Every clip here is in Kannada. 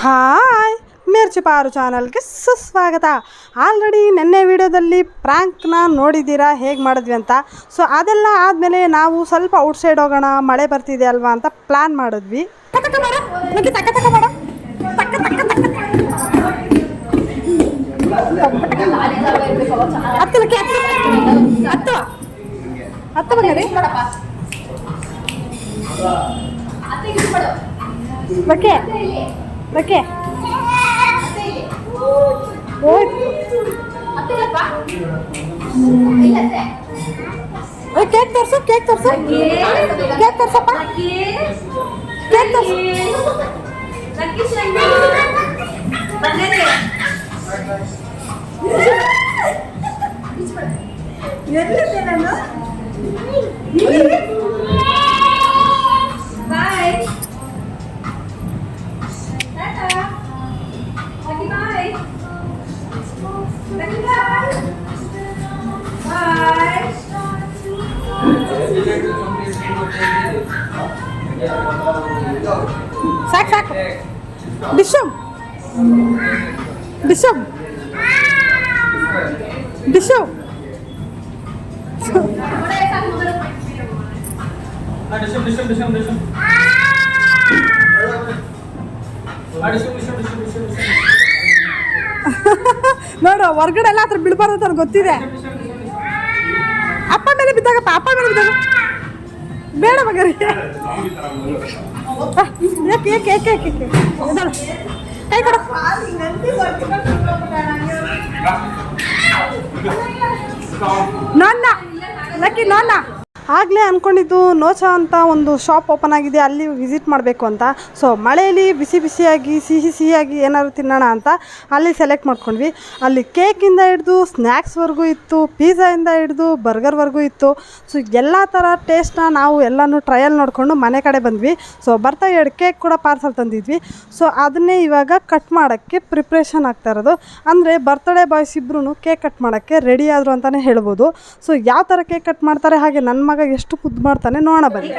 ಹಾಯ್ ಮಿರ್ಚಿ ಪಾರು ಚಾನಲ್ಗೆ ಸುಸ್ವಾಗತ. ಆಲ್ರೆಡಿ ನೆನ್ನೆ ವಿಡಿಯೋದಲ್ಲಿ ಪ್ರ್ಯಾಂಕ್ನ ನೋಡಿದ್ದೀರಾ ಹೇಗೆ ಮಾಡಿದ್ವಿ ಅಂತ. ಸೊ ಅದೆಲ್ಲ ಆದಮೇಲೆ ನಾವು ಸ್ವಲ್ಪ ಔಟ್ಸೈಡ್ ಹೋಗೋಣ, ಮಳೆ ಬರ್ತಿದೆ ಅಲ್ವಾ ಅಂತ ಪ್ಲ್ಯಾನ್ ಮಾಡಿದ್ವಿ. ಬಕ್ಕೆ ಬಕ್ಕೆ ಕೇಕ್ ತೋರ್ಸು, ಕೇಕ್ ತೋರ್ಸು, ಕೇಕ್ ತೋರ್ಸಪ್ಪ, ಕೇಕ್ ತೋರ್ಸು. ಸಾಕು ಸಾಕು, ಡಿಶಮ್ ಡಿಶಮ್ ಡಿಶಮ್. ನೋಡು, ಹೊರ್ಗಡೆ ಎಲ್ಲ ಹತ್ರ ಬಿಡ್ಬಾರ್ದು ಅಂತ ಗೊತ್ತಿದೆ. ಅಪ್ಪ ಮೇಲೆ ಬಿದ್ದಾಗಪ್ಪ, ಅಪ್ಪ ಮೇಲೆ ಬಿದ್ದಾಗ ಬೇಡ ಮಗರಿ. ಏಕೆ ಏಕೆ ಏಕೆ ಏಕೆ ಕೈ ಕೊಡು. ನಾನ್ನ ಲಕ್ಕಿ ನಾನ್ನ ಆಗಲೇ ಅಂದ್ಕೊಂಡಿದ್ದು ನೋಚಾ ಅಂತ ಒಂದು ಶಾಪ್ ಓಪನ್ ಆಗಿದೆ, ಅಲ್ಲಿ ವಿಸಿಟ್ ಮಾಡಬೇಕು ಅಂತ. ಸೊ ಮಳೆಯಲ್ಲಿ ಬಿಸಿ ಬಿಸಿಯಾಗಿ ಸಿಹಿಯಾಗಿ ಏನಾದ್ರು ತಿನ್ನೋಣ ಅಂತ ಅಲ್ಲಿ ಸೆಲೆಕ್ಟ್ ಮಾಡ್ಕೊಂಡ್ವಿ. ಅಲ್ಲಿ ಕೇಕಿಂದ ಹಿಡಿದು ಸ್ನ್ಯಾಕ್ಸ್ವರೆಗೂ ಇತ್ತು, ಪಿಜ್ಜಾಯಿಂದ ಹಿಡಿದು ಬರ್ಗರ್ವರೆಗೂ ಇತ್ತು. ಸೊ ಎಲ್ಲ ಥರ ಟೇಸ್ಟ್ನ ನಾವು ಎಲ್ಲನೂ ಟ್ರಯಲ್ ನೋಡಿಕೊಂಡು ಮನೆ ಕಡೆ ಬಂದ್ವಿ. ಸೊ ಬರ್ತಾ 2 ಕೇಕ್ ಕೂಡ ಪಾರ್ಸಲ್ ತಂದಿದ್ವಿ. ಸೊ ಅದನ್ನೇ ಇವಾಗ ಕಟ್ ಮಾಡೋಕ್ಕೆ ಪ್ರಿಪ್ರೇಷನ್ ಆಗ್ತಾ ಇರೋದು. ಅಂದರೆ ಬರ್ತ್ಡೇ ಬಾಯ್ಸ್ ಇಬ್ಬರೂ ಕೇಕ್ ಕಟ್ ಮಾಡೋಕ್ಕೆ ರೆಡಿ ಆದರು ಅಂತಲೇ ಹೇಳ್ಬೋದು. ಸೊ ಯಾವ ಥರ ಕೇಕ್ ಕಟ್ ಮಾಡ್ತಾರೆ, ಹಾಗೆ ನನ್ನ ಮಗ ಎಷ್ಟು ಮುದ್ದು ಮಾಡ್ತಾನೆ ನೋಡೋಣ ಬನ್ನಿ.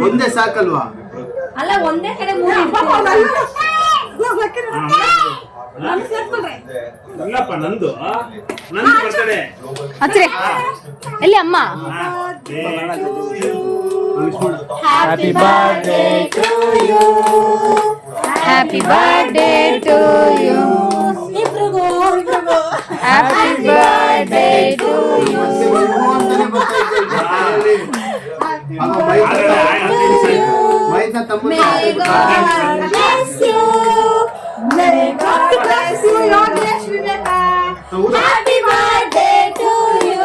ಒಂದೇ ಸಾಕಲ್ವಾ? ಅಲ್ಲ, ಒಂದೇ ಕಡೆ ಎಲ್ಲಿ ಅಮ್ಮ? Happy birthday to you. Happy birthday to you. Happy birthday to you. May God bless you. May God bless you. God bless you, Viveka. Happy birthday to you.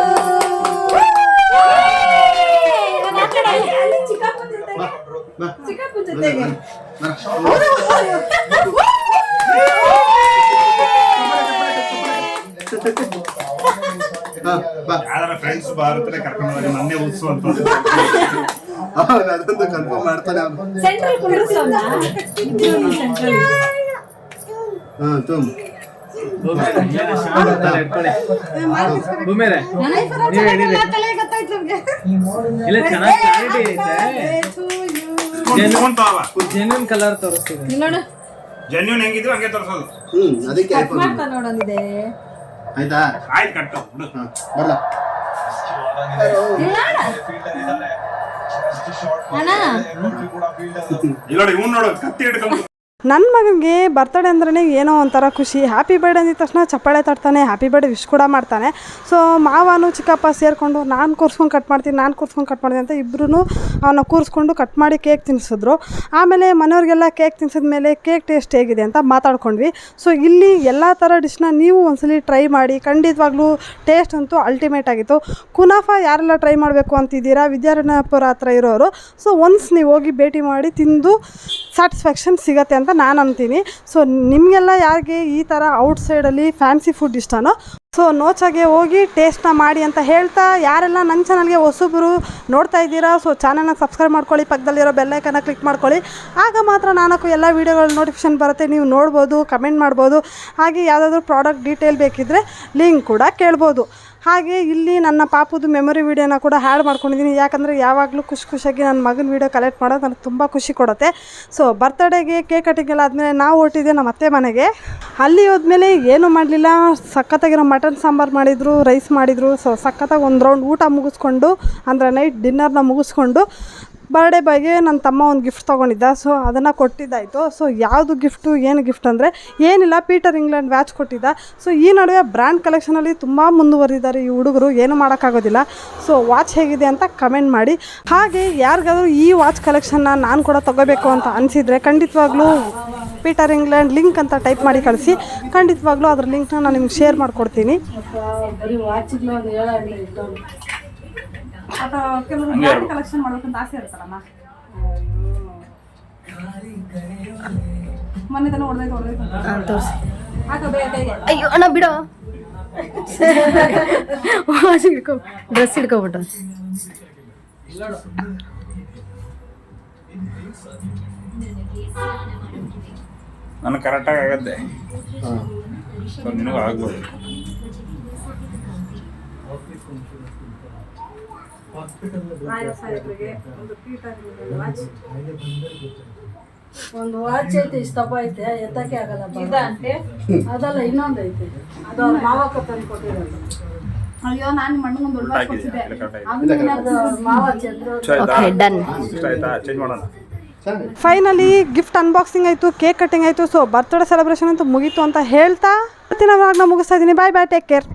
Friends ಭಾರತನೇ ಕರ್ಕೊಂಡು ಹೋಗಿ ಮೊನ್ನೆ ಉತ್ಸವ ಅಂತ ಅದೊಂದು ಕನ್ಫರ್ಮ್ ಮಾಡ್ತಾನೆ ಅವನು. ಜೆನ್ಯೂನ್ ಕಲರ್ ತೋರಿಸ್ತೀವಿ, ಜೆನ್ಯೂನ್ ಹೆಂಗಿದ್ವು ಹಂಗೆ ತೋರಿಸೋದು. ಅದಕ್ಕೆ ನೋಡೋದಿದೆ. ಆಯ್ತಾ? ಆಯ್ತು, ಕಟ್ಟು ಬರಲ್ಲ. ನೋಡಿ ಇವ್ನು ನೋಡು, ಕತ್ತಿ ಹಿಡ್ಕೊಂಡು. ನನ್ನ ಮಗನಿಗೆ ಬರ್ತಡೇ ಅಂದ್ರೆ ಏನೋ ಒಂಥರ ಖುಷಿ. ಹ್ಯಾಪಿ ಬರ್ಡೇ ಅಂದಿದ ತಕ್ಷಣ ಚಪ್ಪಾಳೆ ತಡ್ತಾನೆ, ಹ್ಯಾಪಿ ಬರ್ಡೇ ವಿಶ್ ಕೂಡ ಮಾಡ್ತಾನೆ. ಸೊ ಮಾವನು ಚಿಕ್ಕಪ್ಪ ಸೇರಿಕೊಂಡು ನಾನು ಕೂರಿಸ್ಕೊಂಡು ಕಟ್ ಮಾಡ್ತೀನಿ ಅಂತ ಇಬ್ಬರೂ ಅವನ್ನ ಕೂರಿಸ್ಕೊಂಡು ಕಟ್ ಮಾಡಿ ಕೇಕ್ ತಿನ್ನಿಸಿದ್ರು. ಆಮೇಲೆ ಮನೆಯವ್ರಿಗೆಲ್ಲ ಕೇಕ್ ತಿನ್ಸಿದ್ಮೇಲೆ ಕೇಕ್ ಟೇಸ್ಟ್ ಹೇಗಿದೆ ಅಂತ ಮಾತಾಡ್ಕೊಂಡ್ವಿ. ಸೊ ಇಲ್ಲಿ ಎಲ್ಲ ಥರ ಡಿಶ್ನ ನೀವು ಒಂದ್ಸಲಿ ಟ್ರೈ ಮಾಡಿ, ಖಂಡಿತವಾಗ್ಲೂ ಟೇಸ್ಟ್ ಅಂತೂ ಅಲ್ಟಿಮೇಟ್ ಆಗಿತ್ತು. ಕುನಾಫಾ ಯಾರೆಲ್ಲ ಟ್ರೈ ಮಾಡಬೇಕು ಅಂತಿದ್ದೀರಾ, ವಿದ್ಯಾರಣ್ಯಪುರ ಹತ್ರ ಇರೋರು, ಸೊ ಒನ್ಸ್ ನೀವು ಹೋಗಿ ಭೇಟಿ ಮಾಡಿ ತಿಂದು ಸ್ಯಾಟಿಸ್ಫ್ಯಾಕ್ಷನ್ ಸಿಗುತ್ತೆ ಅಂತ ನಾನು ಅಂತೀನಿ. ಸೊ ನಿಮಗೆಲ್ಲ ಯಾರಿಗೆ ಈ ಥರ ಔಟ್ಸೈಡಲ್ಲಿ ಫ್ಯಾನ್ಸಿ ಫುಡ್ ಇಷ್ಟನೋ, ಸೊ ನೋಚಾಗೆ ಹೋಗಿ ಟೇಸ್ಟ್ನ ಮಾಡಿ ಅಂತ ಹೇಳ್ತಾ, ಯಾರೆಲ್ಲ ನನ್ನ ಚಾನಲ್ಗೆ ಹೊಸಬರು ನೋಡ್ತಾ ಇದ್ದೀರಾ, ಸೊ ಚಾನಲ್ನ ಸಬ್ಸ್ಕ್ರೈಬ್ ಮಾಡ್ಕೊಳ್ಳಿ, ಪಕ್ಕದಲ್ಲಿರೋ ಬೆಲ್ಲೈಕನ್ನ ಕ್ಲಿಕ್ ಮಾಡ್ಕೊಳ್ಳಿ. ಆಗ ಮಾತ್ರ ನಾಲ್ಕು ಎಲ್ಲ ವೀಡಿಯೋಗಳ ನೋಟಿಫಿಕೇಷನ್ ಬರುತ್ತೆ, ನೀವು ನೋಡ್ಬೋದು, ಕಮೆಂಟ್ ಮಾಡ್ಬೋದು. ಹಾಗೆ ಯಾವುದಾದ್ರೂ ಪ್ರಾಡಕ್ಟ್ ಡೀಟೇಲ್ ಬೇಕಿದ್ದರೆ ಲಿಂಕ್ ಕೂಡ ಕೇಳ್ಬೋದು. ಹಾಗೆ ಇಲ್ಲಿ ನನ್ನ ಪಾಪುದು ಮೆಮೊರಿ ವೀಡಿಯೋನ ಕೂಡ ಹ್ಯಾಡ್ ಮಾಡ್ಕೊಂಡಿದ್ದೀನಿ. ಯಾಕಂದರೆ ಯಾವಾಗಲೂ ಖುಷಿಯಾಗಿ ನನ್ನ ಮಗನ ವೀಡಿಯೋ ಕಲೆಕ್ಟ್ ಮಾಡೋದು ನನಗೆ ತುಂಬ ಖುಷಿ ಕೊಡುತ್ತೆ. ಸೊ ಬರ್ತ್ಡೇಗೆ ಕೇಕ್ ಕಟಿಂಗ್ ಎಲ್ಲ ಆದಮೇಲೆ ನಾವು ಹೊರಟಿದ್ದೆ ನಮ್ಮ ಅತ್ತೆ ಮನೆಗೆ. ಅಲ್ಲಿ ಹೋದ್ಮೇಲೆ ಏನೂ ಮಾಡಲಿಲ್ಲ, ಸಖತ್ತಾಗಿರೋ ಮಟನ್ ಸಾಂಬಾರು ಮಾಡಿದರು, ರೈಸ್ ಮಾಡಿದರು. ಸೊ ಸಖತ್ತಾಗಿ ಒಂದು ರೌಂಡ್ ಊಟ ಮುಗಿಸ್ಕೊಂಡು ಅಂದರೆ ನೈಟ್ ಡಿನ್ನರ್ನ ಮುಗಿಸ್ಕೊಂಡು ಬರ್ಡೇ ಬಾಯ್ಗೆ ನನ್ನ ತಮ್ಮ ಒಂದು ಗಿಫ್ಟ್ ತೊಗೊಂಡಿದ್ದ. ಸೊ ಅದನ್ನು ಕೊಟ್ಟಿದ್ದಾಯಿತು. ಸೊ ಯಾವುದು ಗಿಫ್ಟು ಏನು ಗಿಫ್ಟ್ ಅಂದರೆ ಏನಿಲ್ಲ, ಪೀಟರ್ ಇಂಗ್ಲೆಂಡ್ ವ್ಯಾಚ್ ಕೊಟ್ಟಿದ್ದ. ಸೊ ಈ ನಡುವೆ ಬ್ರ್ಯಾಂಡ್ ಕಲೆಕ್ಷನಲ್ಲಿ ತುಂಬ ಮುಂದುವರಿದ್ದಾರೆ ಈ ಹುಡುಗರು, ಏನು ಮಾಡೋಕ್ಕಾಗೋದಿಲ್ಲ. ಸೊ ವಾಚ್ ಹೇಗಿದೆ ಅಂತ ಕಮೆಂಟ್ ಮಾಡಿ. ಹಾಗೆ ಯಾರಿಗಾದ್ರೂ ಈ ವಾಚ್ ಕಲೆಕ್ಷನ್ನ ನಾನು ಕೂಡ ತೊಗೋಬೇಕು ಅಂತ ಅನಿಸಿದರೆ ಖಂಡಿತವಾಗ್ಲೂ ಪೀಟರ್ ಇಂಗ್ಲೆಂಡ್ ಲಿಂಕ್ ಅಂತ ಟೈಪ್ ಮಾಡಿ ಕಳಿಸಿ. ಖಂಡಿತವಾಗ್ಲೂ ಅದ್ರ ಲಿಂಕ್ನ ನಾನು ನಿಮ್ಗೆ ಶೇರ್ ಮಾಡಿಕೊಡ್ತೀನಿ. ಕೆಲವರು ಬ್ರ್ಯಾಂಡ್ ಕಲೆಕ್ಷನ್ ಮಾಡ್ಬೇಕಂತ ಆಸೆ ಇರುತ್ತಲ್ಲ, ಮೊನ್ನೆ ತಾನು ಹೊಡೆದೈತೆ ಅಯ್ಯೋ ಅಣ್ಣ ಬಿಡೋ ಹಿಡ್ಕೊ, ಡ್ರೆಸ್ ಹಿಡ್ಕೊಬಿಟ್ಟು. ನನಗೆ ಕರೆಕ್ಟಾಗಿ ಆಗತ್ತೆ, ಸೊ ನಿನಗೂ ಆಗ್ಬೋದು. ಒಂದು ವಾಚ್ ಐತೆ, ಇಷ್ಟಪ್ಪ ಐತೆ, ಎತ್ತಕ್ಕೆ ಆಗಲ್ಲ. ಅದಲ್ಲ ಇನ್ನೊಂದು ಐತೆ, ಅದು ಅವ್ರ ಮಾವಕ್ಕ ತಂದು ಕೊಟ್ಟಿರೋದು. ಅಯ್ಯೋ ನಾನು ಮಣ್ಣು ದೊಡ್ಡ ವಾಚ್ ಕೊಡ್ಸಿದ್ದೆ. ಅದು ಮಾವ ಚಂದ್ರ. ಇಷ್ಟ ಆಯ್ತಾ? ಚೇಂಜ್ ಮಾಡೋಣ. ಫೈನಲಿ ಗಿಫ್ಟ್ ಅನ್ಬಾಕ್ಸಿಂಗ್ ಆಯಿತು, ಕೇಕ್ ಕಟ್ಟಿಂಗ್ ಆಯಿತು. ಸೊ ಬರ್ತ್ಡೇ ಸೆಲೆಬ್ರೇಷನ್ ಅಂತೂ ಮುಗೀತು ಅಂತ ಹೇಳ್ತಾ ಇವತ್ತಿನ ವ್ಲಾಗ್ನ ಮುಗಿಸ್ತಾ ಇದ್ದೀನಿ. ಬಾಯ್ ಬಾಯ್, ಟೇಕ್ ಕೇರ್.